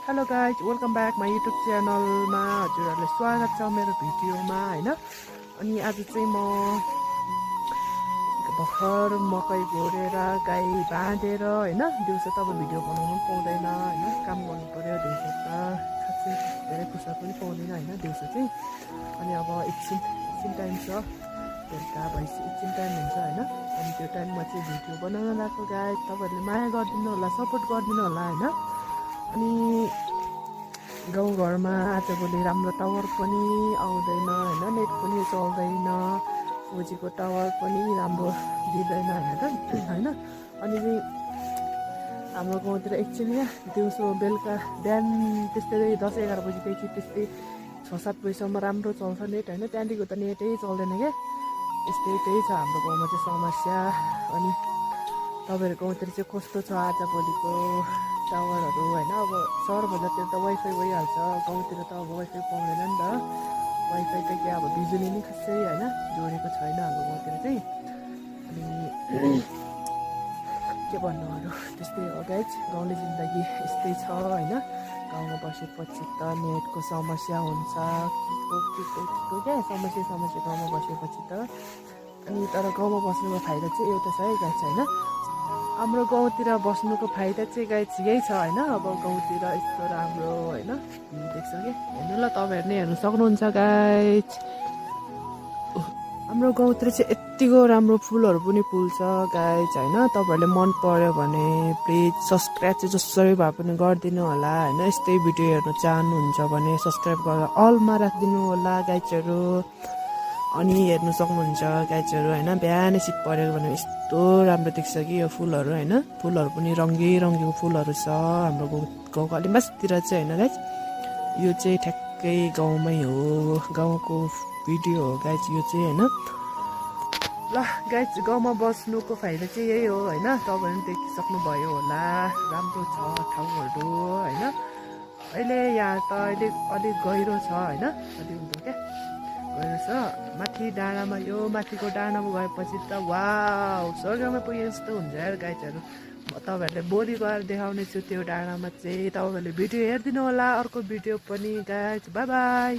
Hello guys, welcome back my YouTube च्यानलमा हजुरहरूलाई स्वागत छ मेरो भिडियोमा हैन। अनि आज चाहिँ म भर्खर मकै घोरेर गाई बाँधेर हैन, दिउँसो त अब भिडियो बनाउनु पनि पाउँदैन हैन, काम गर्नु पर्यो दिउँसो त खासै धेरै फुर्सद पनि पाउँदैन हैन दिउँसो चाहिँ। अनि अब एकछिन टाइम छ, बेलुका भएपछि एकछिन टाइम हुन्छ हैन। अनि त्यो टाइममा चाहिँ भिडियो बनाउन लाग्यो गाइज, तपाईँहरूले माया गरिदिनु होला, सपोर्ट गरिदिनु होला हैन। अनि गाउँघरमा आजभोलि राम्रो टावर पनि आउँदैन हैन, नेट पनि चल्दैन, 4G को टावर पनि राम्रो दिँदैन हैन। अनि हाम्रो गाउँतिर एकछिन यहाँ दिउँसो बेलुका बिहान त्यस्तै 10-11 बजीदेखि त्यस्तै 6-7 बजीसम्म राम्रो चल्छ नेट हैन, त्यहाँदेखिको त नेटै चल्दैन क्या। त्यही छ हाम्रो गाउँमा चाहिँ समस्या। अनि तपाईँहरूको गाउँतिर चाहिँ कस्तो छ आजभोलिको टावरहरू हैन। अब सहर बजारतिर त वाइफाई भइहाल्छ, गाउँतिर त अब वाइफाई पाउँदैन नि त। वाइफाई त के अब बिजुली नै खासै हैन जोडेको छैन हाम्रो गाउँतिर चाहिँ। अनि के भन्नु अरू, त्यस्तै हो गाइज, गाउँले जिन्दगी यस्तै छ हैन। गाउँमा बसेपछि त नेटको समस्या हुन्छ, के क्या समस्या गाउँमा बसेपछि त। अनि तर गाउँमा बस्नुको फाइदा चाहिँ एउटा छ है गाइज हैन, हाम्रो गाउँतिर बस्नुको फाइदा चाहिँ गाइज यही छ हैन। अब गाउँतिर यस्तो राम्रो हैन देख्छ कि, हेर्नु ल तपाईँहरू नै हेर्नु सक्नुहुन्छ गाइज। हाम्रो गाउँतिर चाहिँ यत्तिको राम्रो फुलहरू पनि फुल्छ गाइज हैन। तपाईँहरूले मन पर्यो भने प्लिज सब्सक्राइब चाहिँ जसरी भए पनि गरिदिनु होला हैन। यस्तै भिडियो हेर्नु चाहनुहुन्छ भने सब्सक्राइब गरेर अलमा राखिदिनु होला गाइजहरू। अनि हेर्नु सक्नुहुन्छ गाइजहरू हैन, बिहानै शीत परेको भने यस्तो राम्रो देख्छ कि यो फुलहरू हैन। फुलहरू पनि रङ्गीको फुलहरू छ हाम्रो गाउँको अलि मास्तिर चाहिँ हैन गाइज। यो चाहिँ ठ्याक्कै गाउँमै हो, गाउँको भिडियो हो गाइज यो चाहिँ हैन। ल गाइज, गाउँमा बस्नुको फाइदा चाहिँ यही हो हैन, तपाईँहरू देखिसक्नुभयो होला, राम्रो छ ठाउँहरू हैन। अहिले यहाँ त अलिक गहिरो छ हैन, अलि हुन्छ क्या गहिरो छ। माथि डाँडामा, यो माथिको डाँडामा गएपछि त वाउ स्वर्गमा पुगे जस्तो हुन्छ यार गाइजहरू। म तपाईँहरूले भोलि गएर देखाउने छु त्यो डाँडामा चाहिँ। तपाईँहरूले भिडियो हेरिदिनु होला अर्को भिडियो पनि गाइज। By by.